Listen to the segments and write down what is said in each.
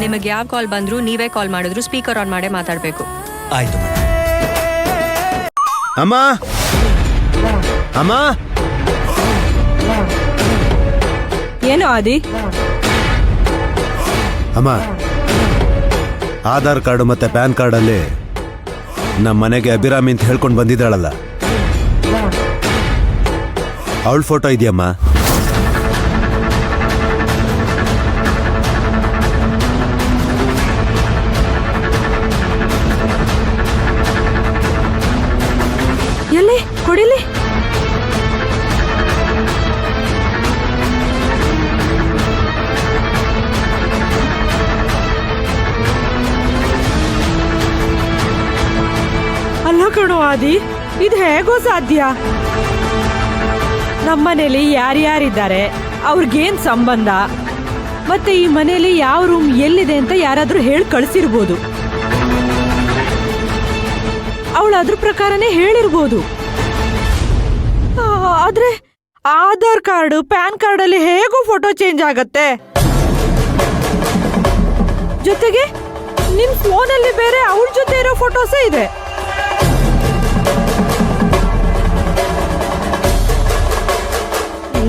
ನಿಮಗೆ ಯಾವ ಕಾಲ್ ಬಂದ್ರು ನೀವೇ ಕಾಲ್ ಮಾಡಿದ್ರು ಸ್ಪೀಕರ್ ಆನ್ ಮಾಡೇ ಮಾತಾಡಬೇಕು. ಆಯ್ತು. ಅಮ್ಮ ಅಮ್ಮ, ಏನು ಆದಿ? ಅಮ್ಮ, ಆಧಾರ್ ಕಾರ್ಡ್ ಮತ್ತೆ ಪ್ಯಾನ್ ಕಾರ್ಡ್ ಅಲ್ಲಿ ನಮ್ಮ ಮನೆಗೆ ಅಭಿರಾಮಿ ಅಂತ ಹೇಳ್ಕೊಂಡು ಬಂದಿದ್ದಾಳಲ್ಲ, ಅವಳ ಫೋಟೋ ಇದೆಯಮ್ಮ. ಎಲ್ಲಿ ಕೊಡಿಲಿ. ಅಲ್ಲ ಕಣೋ ಆದಿ, ಇದು ಹೇಗೋ ಸಾಧ್ಯ? ನಮ್ಮನೇಲಿ ಯಾರ್ಯಾರಿದ್ದಾರೆ, ಅವ್ರಿಗೇನ್ ಸಂಬಂಧ, ಮತ್ತೆ ಈ ಮನೇಲಿ ಯಾವ ರೂಮ್ ಎಲ್ಲಿದೆ ಅಂತ ಯಾರಾದ್ರೂ ಹೇಳಿ ಕಳಿಸಿರ್ಬೋದು. ಅವಳು ಅದ್ರ ಪ್ರಕಾರನೇ ಹೇಳಿರ್ಬೋದು. ಆದ್ರೆ ಆಧಾರ್ ಕಾರ್ಡ್ ಪ್ಯಾನ್ ಕಾರ್ಡ್ ಅಲ್ಲಿ ಹೇಗೂ ಫೋಟೋ ಚೇಂಜ್ ಆಗತ್ತೆ. ಜೊತೆಗೆ ನಿಮ್ ಫೋನಲ್ಲಿ ಬೇರೆ ಅವಳ ಜೊತೆ ಇರೋ ಫೋಟೋಸೇ ಇದೆ.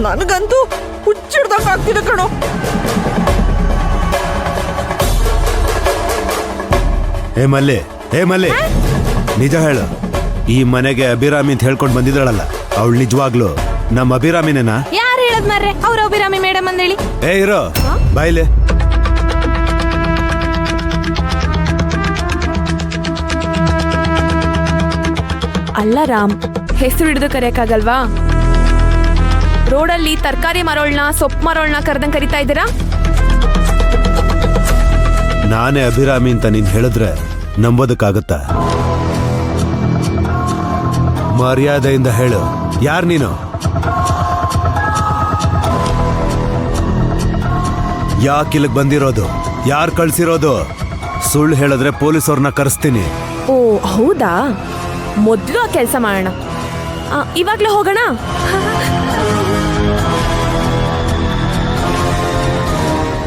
ನನಗಂತೂ ಹುಚ್ಚಿಡ್ದಂಗಾಗ್ತಿದೆ ಕಣೋ. ಹೇ ಮಲ್ಲಿ, ನಿಜ ಹೇಳು, ಈ ಮನೆಗೆ ಅಭಿರಾಮಿ ಅಂತ ಹೇಳ್ಕೊಂಡು ಬಂದಿದ್ದಾಳಲ್ಲ, ಅವಳು ನಿಜವಾಗ್ಲು ನಮ್ಮ ಅಭಿರಾಮಿನೇನಾ? ಯಾರು ಹೇಳದ್ ಮಾರ್ರೆ ಅವ್ರ ಅಭಿರಾಮಿ ಮೇಡಮ್ ಅಂದೇಳಿ? ಏ ಇರೋ ಬಾಯ್ಲೆ. ಅಲ್ಲ ರಾಮ್, ಹೆಸರು ಹಿಡಿದು ಕರೆಯಕ್ಕಾಗಲ್ವಾ? ರೋಡಲ್ಲಿ ತರಕಾರಿ ಮರೋಳ್ನ ಸೊಪ್ಪು ಮರೋಳ್ನ ಕರೆದಂಗ್ ಕರಿತಾ ಇದ್ದೀರಾ? ನಾನೇ ಅಭಿರಾಮಿ ಅಂತ ನೀನ್ ಹೇಳಿದ್ರೆ ನಂಬೋದಕ್ಕಾಗತ್ತಾ? ಮರ್ಯಾದೆಯಿಂದ ಹೇಳು, ಯಾರ್ ನೀನು? ಯಾಕಿಲ್ಲಿಗೆ ಬಂದಿರೋದು? ಯಾರು ಕಳ್ಸಿರೋದು? ಸುಳ್ಳು ಹೇಳಿದ್ರೆ ಪೊಲೀಸವ್ರನ್ನ ಕರೆಸ್ತೀನಿ. ಓ ಹೌದಾ, ಮೊದಲು ಆ ಕೆಲಸ ಮಾಡೋಣ. ಇವಾಗ್ಲೇ ಹೋಗೋಣ.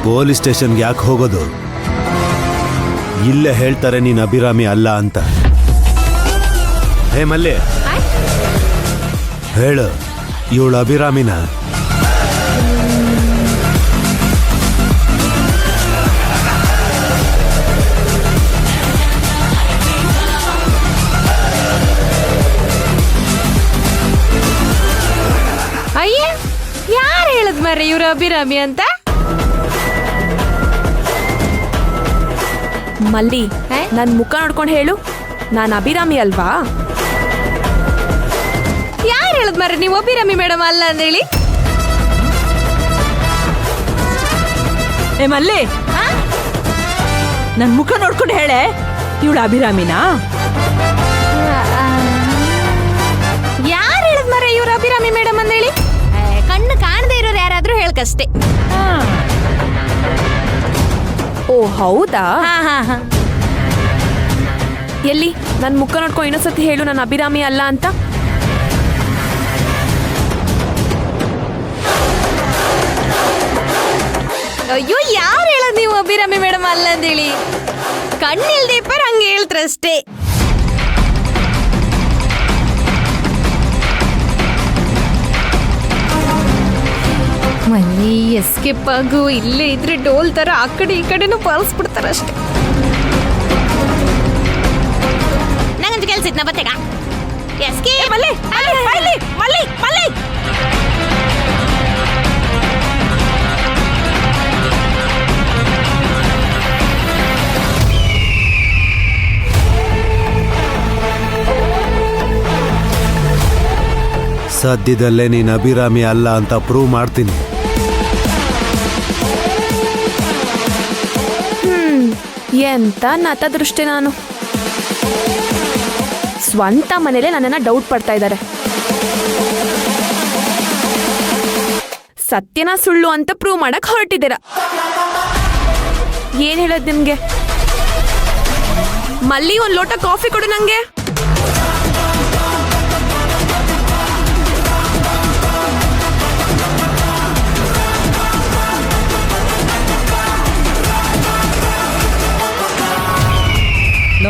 ಪೊಲೀಸ್ ಸ್ಟೇಷನ್ಗೆ ಯಾಕೆ ಹೋಗೋದು? ಇಲ್ಲೇ ಹೇಳ್ತಾರೆ ನೀನ್ ಅಭಿರಾಮಿ ಅಲ್ಲ ಅಂತ. ಹೇ ಮಲ್ಲಿ, ಹೇಳು, ಇವಳು ಅಭಿರಾಮಿನ? ಅಯ್ಯ, ಯಾರು ಹೇಳದ್ ಮಾರ್ರೆ ಇವ್ರ ಅಭಿರಾಮಿ ಅಂತ? ಮಲ್ಲಿ, ನನ್ ಮುಖ ನೋಡ್ಕೊಂಡು ಹೇಳು, ನಾನ್ ಅಭಿರಾಮಿ ಅಲ್ವಾ? ಯಾರು ಹೇಳದ್ ಮಾರ್ರೆ ನೀವು ಅಭಿರಾಮಿ ಮೇಡಮ್ ಅಲ್ಲ ಅಂದೇಳಿ? ಏ ಮಲ್ಲಿ, ನನ್ ಮುಖ ನೋಡ್ಕೊಂಡು ಹೇಳೆ, ಇವಳು ಅಭಿರಾಮಿನಾ? ಯಾರು ಹೇಳದ್ ಮಾರ್ರೆ ಇವ್ರ ಅಭಿರಾಮಿ ಮೇಡಮ್ ಅಂದೇಳಿ? ಕಣ್ಣು ಕಾಣದೇ ಇರೋರು ಯಾರಾದ್ರೂ ಹೇಳ್ಕಷ್ಟೇ. ಓ ಹೌದಾ? ಹಾ. ಎಲ್ಲಿ ನನ್ ಮುಖ ನೋಡ್ಕೊಂಡು ಇನ್ನೊಂದ್ಸತಿ ಹೇಳು, ನಾನು ಅಭಿರಾಮಿ ಅಲ್ಲ ಅಂತ. ಅಯ್ಯೋ, ಯಾರು ಹೇಳದ್ ನೀವು ಅಭಿರಾಮಿ ಮೇಡಮ್ ಅಲ್ಲ ಅಂದೇಳಿ? ಕಣ್ಣಿಲ್ದೇ ಪರ್ ಹಂಗೆ ಹೇಳ್ತಾರಷ್ಟೇ. ಮನೆ ಎಸ್ಕೇಪ್ ಆಗು, ಇಲ್ಲೇ ಇದ್ರೆ ಡೋಲ್ ತರ ಆ ಕಡೆ ಈ ಕಡೆನೂ ಪಾಲಿಸ್ಬಿಡ್ತಾರಷ್ಟೇ. ನಂಗಂತ ಕೆಲ್ಸ ಇದ್ನ ಬತ್ತೆಗ ಎಸ್ಕೇಪ್. ಮಲ್ಲಿ ಮಲ್ಲಿ ಮಲ್ಲಿ ಮಲ್ಲಿ ಸದ್ಯದಲ್ಲೇ ನೀನ್ ಅಭಿರಾಮಿ ಅಲ್ಲ ಅಂತ ಪ್ರೂವ್ ಮಾಡ್ತೀನಿ. ಎಂತ ನತದೃಷ್ಟಿ ನಾನು. ಸ್ವಂತ ಮನೇಲೆ ನನ್ನನ್ನ ಡೌಟ್ ಪಡ್ತಾ ಇದ್ದಾರೆ. ಸತ್ಯನ ಸುಳ್ಳು ಅಂತ ಪ್ರೂವ್ ಮಾಡಕ್ ಹೊರಟಿದ್ದೀರಾ. ಏನ್ ಹೇಳೋದ್ ನಿಮ್ಗೆ? ಮಲ್ಲಿ, ಒಂದ್ ಲೋಟ ಕಾಫಿ ಕೊಡು ನಂಗೆ.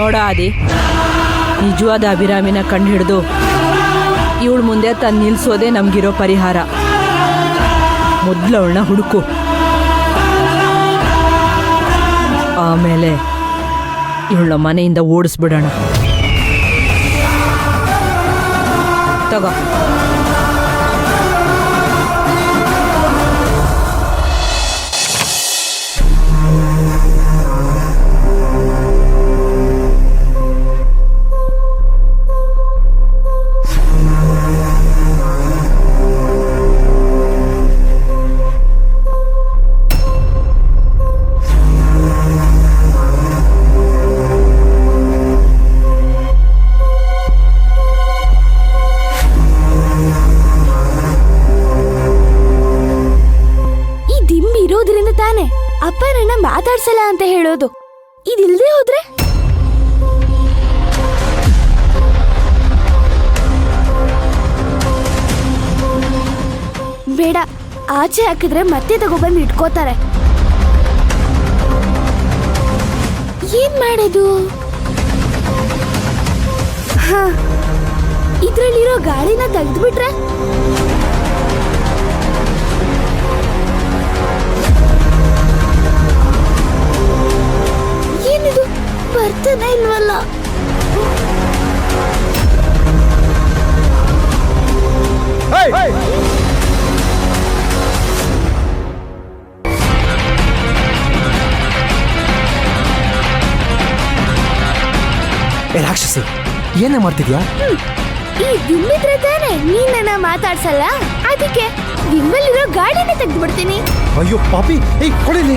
ನೋಡ ಆದಿ, ನಿಜವಾದ ಅಭಿರಾಮಿನ ಕಂಡು ಹಿಡಿದು ಇವಳ ಮುಂದೆ ತಂದು ನಿಲ್ಸೋದೇ ನಮ್ಗಿರೋ ಪರಿಹಾರ. ಮೊದ್ಲು ಅವಳನ್ನ ಹುಡುಕು, ಆಮೇಲೆ ಇವಳ ಮನೆಯಿಂದ ಓಡಿಸ್ಬಿಡೋಣ. ತಗೋ. ಇರೋದ್ರಿಂದ ತಾನೆ ಅಪ್ಪ ನನ್ನ ಮಾತಾಡ್ಸಲ್ಲ ಅಂತ ಹೇಳೋದು. ಇದಿಲ್ದೆ ಹೋದ್ರೆ ಬೇಡ, ಆಚೆ ಹಾಕಿದ್ರೆ ಮತ್ತೆ ತಗೊಬಂದು ಇಟ್ಕೋತಾರೆ. ಏನ್ ಮಾಡೋದು? ಇದ್ರಲ್ಲಿರೋ ಗಾಳಿನ ತೆಗೆದ್ಬಿಟ್ರೆ ಏನಿದು ಬರ್ತಾನೆ ಇಲ್ವಲ್ಲ? ರಾಕ್ಷಸಿ, ಏನೇ ಮಾಡ್ತಿದ್ಯಾ? ಈ ದಿಮ್ಮಿದ್ರೆ ತಾನೆ ನೀನ್ ನನ್ನ ಮಾತಾಡ್ಸಲ್ಲ, ಅದಕ್ಕೆ ದಿಮ್ಮಲ್ಲಿರೋ ಗಾಡಿನೇ ತೆಗೆದ್ಬಿಡ್ತೀನಿ. ಅಯ್ಯೋ ಪಾಪಿ, ಕೊಡಿಲಿ,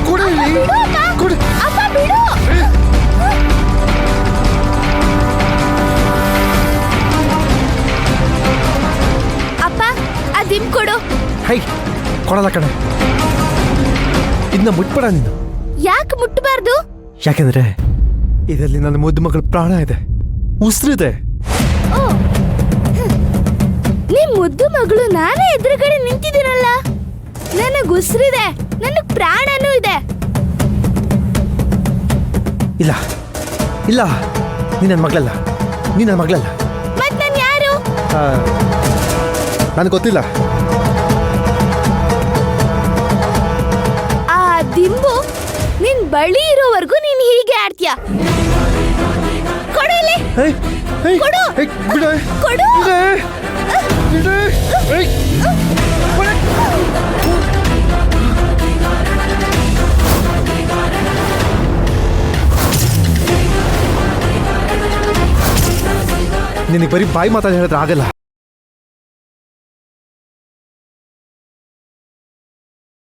ಕೊಡಿಲಿ, ಕೊಡಿ. ಅಪ್ಪ ಬಿಡು. ಅಪ್ಪ ಆ ದಿಮ್ ಕೊಡು. ಕೊಡಲ್ಲ ಕಣೆ, ಇದನ್ನ ಮುಟ್ಬೇಡ ನೀನು. ಯಾಕೆ ಮುಟ್ಟಬಾರ್ದು? ಯಾಕೆಂದ್ರೆ ಇದರಲ್ಲಿ ನನ್ನ ಮುದ್ದು ಮಗಳ ಪ್ರಾಣ ಇದೆ, ಉಸಿರಿದೆ. ನಿಮ್ ಮುದ್ದು ಮಗಳು ನಾನೇ ಎದುರುಗಡೆ ನಿಂತಿದ್ದೀನಲ್ಲ, ನನಗ್ ಉಸಿರಿದೆ, ನನಗ್ ಪ್ರಾಣನೂ ಇದೆ. ಇಲ್ಲ ಇಲ್ಲ, ನೀನ್ ನನ್ನ ಮಗಳಲ್ಲ, ನೀನ್ ನನ್ನ ಮಗಳಲ್ಲ. ಮತ್ ನಾನ್ ಯಾರು? ನನಗೆ ಗೊತ್ತಿಲ್ಲ. ಆ ದಿಂಬು ನಿನ್ ಬಳಿ ಇರೋವರೆಗೂ ನೀನ್ ಹೀಗೆ ಆಡ್ತೀಯ. ಕೊಡು ಇಲ್ಲಿ. ಕೊಡು. ಕೊಡು. ನಿನಗೆ ಬರೀ ಬಾಯಿ ಮಾತಾಡಿ ಹೇಳಿದ್ರೆ ಆಗಲ್ಲ.